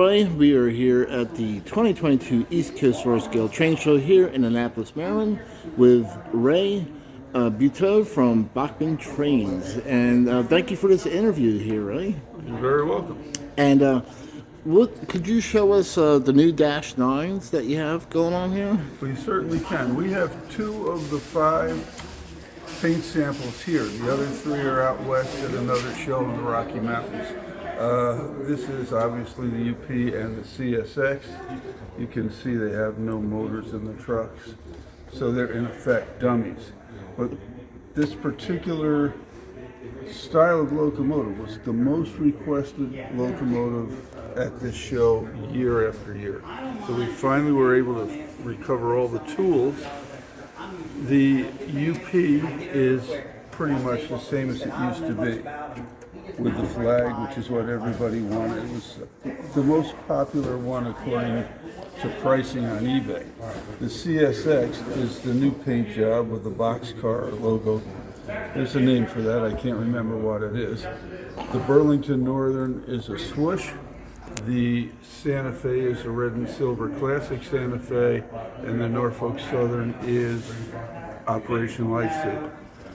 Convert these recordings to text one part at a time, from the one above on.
everybody. We are here at the 2022 East Coast Roller Scale Train Show here in Annapolis, Maryland with Ray Buteux from Bachman Trains. And thank you for this interview here, Ray. You're very welcome. And could you show us the new Dash 9s that you have going on here? We certainly can. We have 2 of the 5 paint samples here. The other 3 are out west at another show in the Rocky Mountains. This is obviously the UP and the CSX. You can see they have no motors in the trucks, so they're in effect dummies. But this particular style of locomotive was the most requested locomotive at this show year after year. So we finally were able to recover all the tools. The UP is pretty much the same as it used to be, with the flag, which is what everybody wanted. It was the most popular one according to pricing on eBay. The CSX is the new paint job with the boxcar logo. There's a name for that, I can't remember what it is. The Burlington Northern is a swoosh. The Santa Fe is a red and silver classic Santa Fe, and the Norfolk Southern is Operation Lifesaver.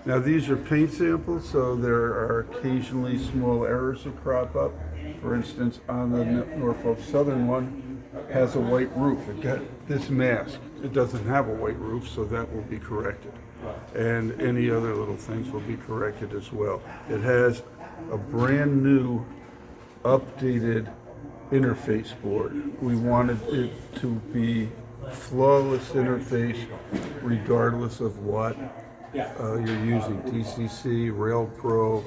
Now these are paint samples, so there are occasionally small errors that crop up. For instance, on the Norfolk Southern one has a white roof. It got this mask. It doesn't have a white roof, so that will be corrected. And any other little things will be corrected as well. It has a brand new, updated interface board. We wanted it to be flawless interface regardless of what you're using. DCC, Rail Pro,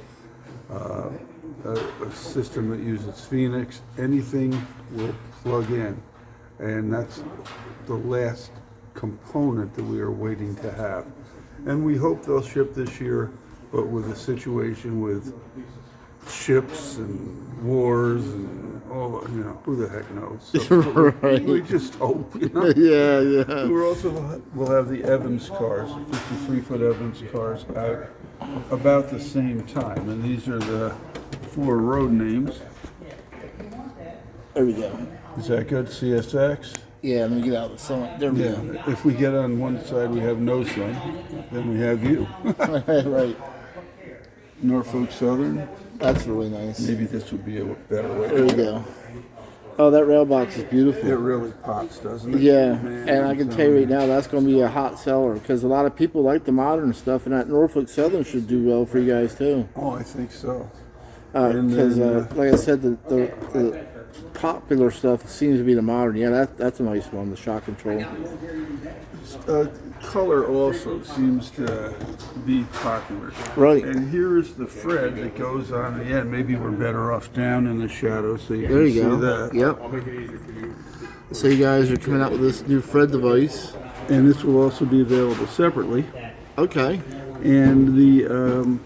a system that uses Phoenix, anything will plug in. And that's the last component that we are waiting to have. And we hope they'll ship this year, but with a situation with ships and wars and all, who the heck knows? So right. We just hope, Yeah. We'll have the Evans cars, 53-foot Evans cars out about the same time. And these are the 4 road names. There we go. Is that good? CSX? Yeah, let me get out of the sun. There we go. If we get on one side, we have no sun, then we have you. Right. Norfolk Southern. That's really nice. Maybe this would be a better way. There we go. Oh, that rail box is beautiful. It really pops, doesn't it? Yeah, Man, and I can tell you right now, that's going to be a hot seller because a lot of people like the modern stuff, and that Norfolk Southern should do well for you guys too. Oh, I think so. Because, like I said, the popular stuff seems to be the modern. Yeah, that's a nice one, the shock control. Color also seems to be popular. Right. And here is the Fred that goes on the end. Maybe we're better off down in the shadow so you There can you see go. that. Yep. I'll make it easy for you. So you guys are coming out with this new Fred device. And this will also be available separately. Okay. And the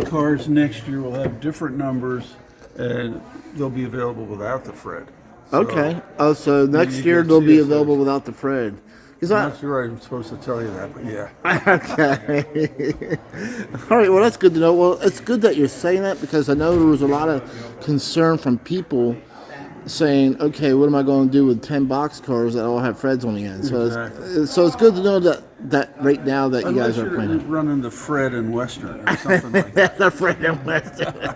cars next year will have different numbers, and they'll be available without the Fred. So Okay. Oh, so next you year get they'll be CSX. available without the Fred. I'm not sure I'm supposed to tell you that, but yeah. Okay. All right. Well, that's good to know. Well, it's good that you're saying that because I know there was a lot of concern from people saying, "Okay, what am I going to do with 10 boxcars that all have Freds on the end?" So, Exactly. so it's good to know that right now that you guys Unless are you're playing. running the Fred and Western or something like that. The Fred and Western.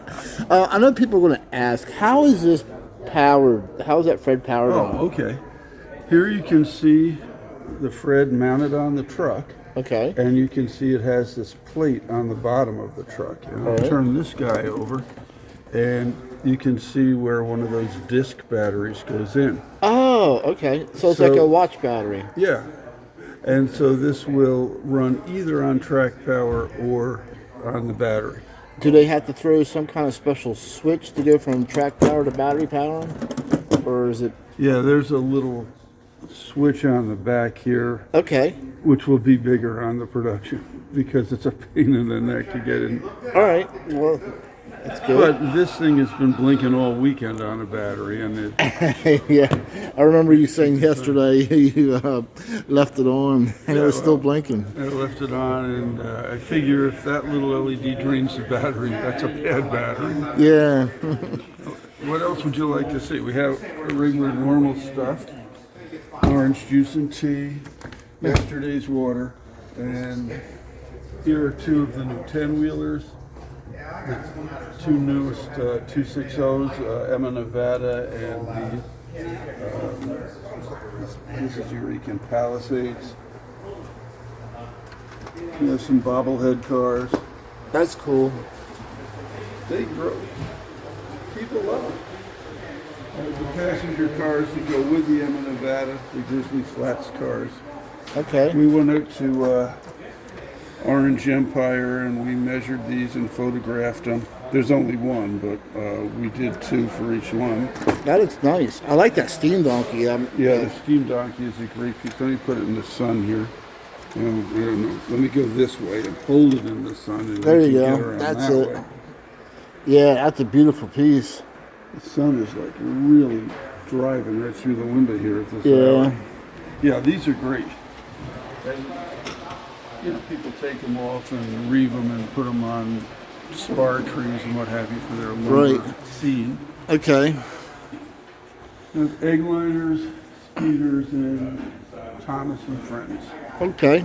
I know people are going to ask, how is this powered? How is that Fred powered on? Oh, okay. Here you can see the Fred mounted on the truck. Okay. And you can see it has this plate on the bottom of the truck. And I'll turn this guy over, and you can see where one of those disc batteries goes in. Oh, okay. So it's like a watch battery. Yeah. And so this will run either on track power or on the battery. Do they have to throw some kind of special switch to go from track power to battery power? Or is it... Yeah, there's a little switch on the back here. Okay. Which will be bigger on the production because it's a pain in the neck to get in. All right. Well, that's good. But this thing has been blinking all weekend on a battery, and it, Yeah. I remember you saying yesterday you left it on and it was still blinking. I left it on, and I figure if that little LED drains the battery, that's a bad battery. Yeah. What else would you like to see? We have regular normal stuff. Orange juice and tea, yesterday's water, and here are two of the new 10-wheelers. The two newest 260s, Emma Nevada and this is Eureka Palisades. We have some bobblehead cars. That's cool. They grow. People love them. The passenger cars that go with the Emma Nevada, the Grizzly Flats cars. Okay. We went out to Orange Empire and we measured these and photographed them. There's only one, but we did two for each one. That looks nice. I like that steam donkey. Yeah, the steam donkey is a great piece. Let me put it in the sun here. I don't know. Let me go this way and hold it in the sun. And There you get go. around That's that it. way. Yeah, that's a beautiful piece. The sun is like really driving right through the window here at this Yeah. hour. Yeah, these are great. And, you know, people take them off and reeve them and put them on spar trees and what have you for their lumber scene. Okay. There's egg liners, speeders, and Thomas and Friends. Okay.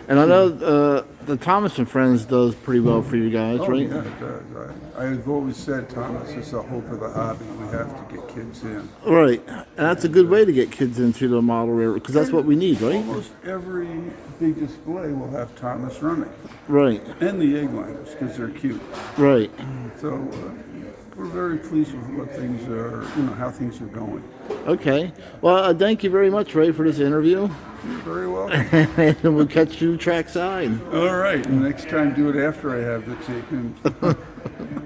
And I know the Thomas and Friends does pretty well for you guys, Oh, right? yeah, it does. I've always said Thomas is the hope of the hobby. We have to get kids in. Right. And that's a good way to get kids into the model railroad because that's what we need, right? Almost every big display will have Thomas running. Right. And the egg liners because they're cute. Right. So we're very pleased with what things are, you know, how things are going. Okay. Well, thank you very much, Ray, for this interview. You're very welcome. And we'll catch you trackside. All right. Next time, do it after I have the tea and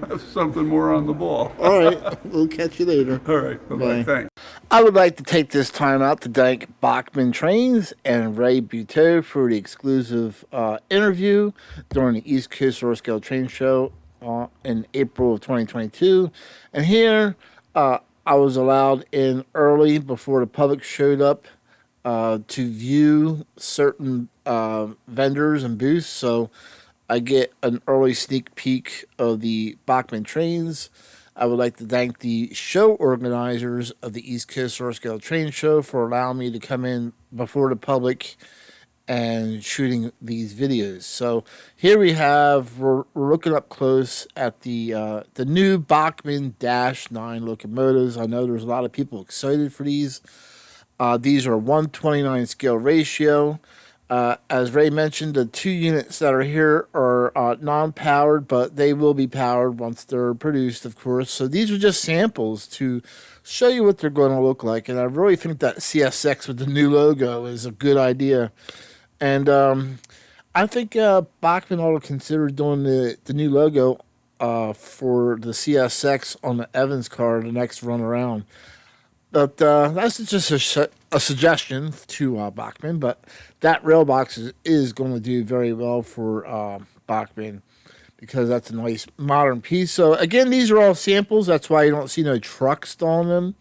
have something more on the ball. All right. We'll catch you later. All right. Bye-bye. Bye. Thanks. I would like to take this time out to thank Bachman Trains and Ray Buteux for the exclusive interview during the East Coast Roller Scale Train Show in April of 2022. And here I was allowed in early before the public showed up to view certain vendors and booths. So I get an early sneak peek of the Bachman Trains. I would like to thank the show organizers of the East Coast Roller Scale Train Show for allowing me to come in before the public and shooting these videos. So here we're looking up close at the new Bachman Dash 9 locomotives. I know there's a lot of people excited for these. These are 129 scale ratio. As Ray mentioned, the two units that are here are non-powered, but they will be powered once they're produced, of course. So these are just samples to show you what they're going to look like. And I really think that CSX with the new logo is a good idea. And I think Bachman ought to consider doing the new logo for the CSX on the Evans car the next run around. But that's just a suggestion to Bachman. But that rail box is going to do very well for Bachman because that's a nice modern piece. So, again, these are all samples. That's why you don't see no trucks on them.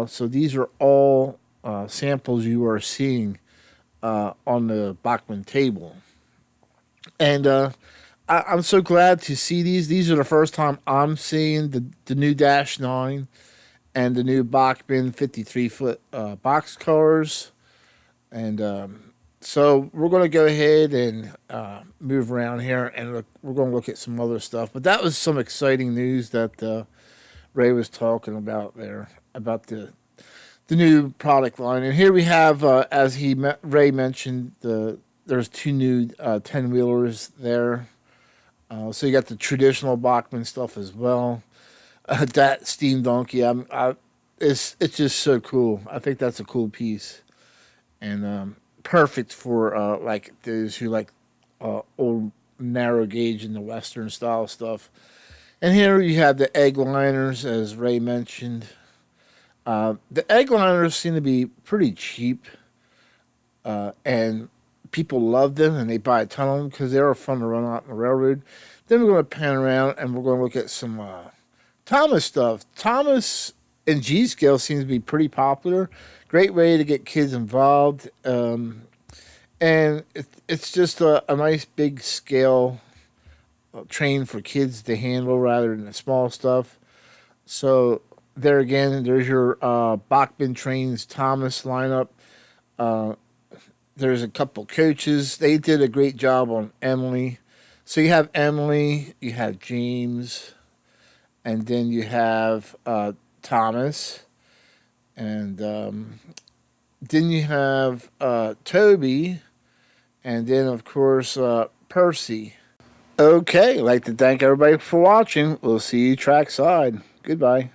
So these are all samples you are seeing on the Bachman table. And I'm so glad to see these. These are the first time I'm seeing the new Dash 9 and the new Bachman 53-foot box cars. And so we're going to go ahead and move around here, and we're going to look at some other stuff. But that was some exciting news that Ray was talking about there, about the new product line. And here we have, as Ray mentioned, there's two new 10-wheelers there. So you got the traditional Bachman stuff as well. That steam donkey, it's just so cool. I think that's a cool piece, and perfect for like those who like old narrow gauge and the Western style stuff. And here you have the egg liners, as Ray mentioned. The egg liners seem to be pretty cheap, and people love them, and they buy a ton of them because they are fun to run out on the railroad. Then we're going to pan around, and we're going to look at some Thomas stuff. Thomas and G Scale seems to be pretty popular. Great way to get kids involved. And it's just a nice big scale train for kids to handle rather than the small stuff. So there again, there's your Bachman Trains Thomas lineup. There's a couple coaches. They did a great job on Emily. So you have Emily, you have James, and then you have Thomas, and then you have Toby, and then of course Percy. Okay, I'd like to thank everybody for watching. We'll see you trackside. Goodbye.